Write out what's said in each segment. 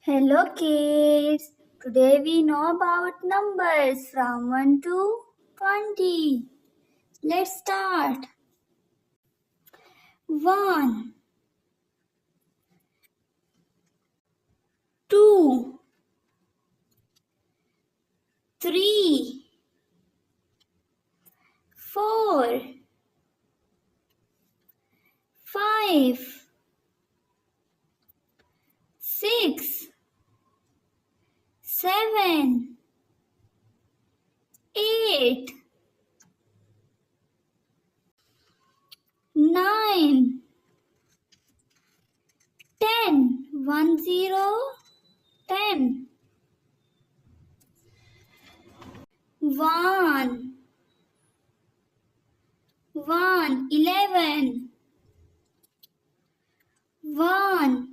Hello kids. Today we know about numbers from 1 to 20. Let's start. 1, 2, 3, 4, 5, 6, 7, 8, 9, 10. 1, 0, 10. 1, 1, 11. 1,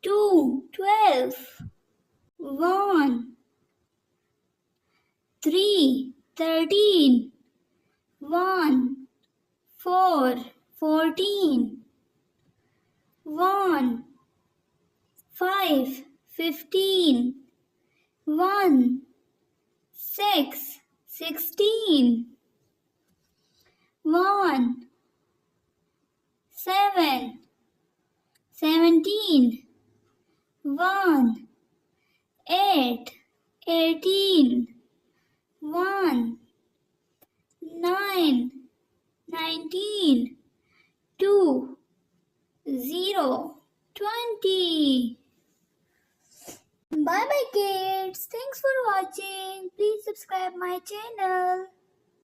2, 12. 1, 3, 13. 1, 4, 14. 1, 5, 15. 1, 6, 16. 1, 7, 17. 1, 8, 18. 1, 9, 19. 2, 0, 20. Bye bye kids. Thanks for watching. Please subscribe my channel.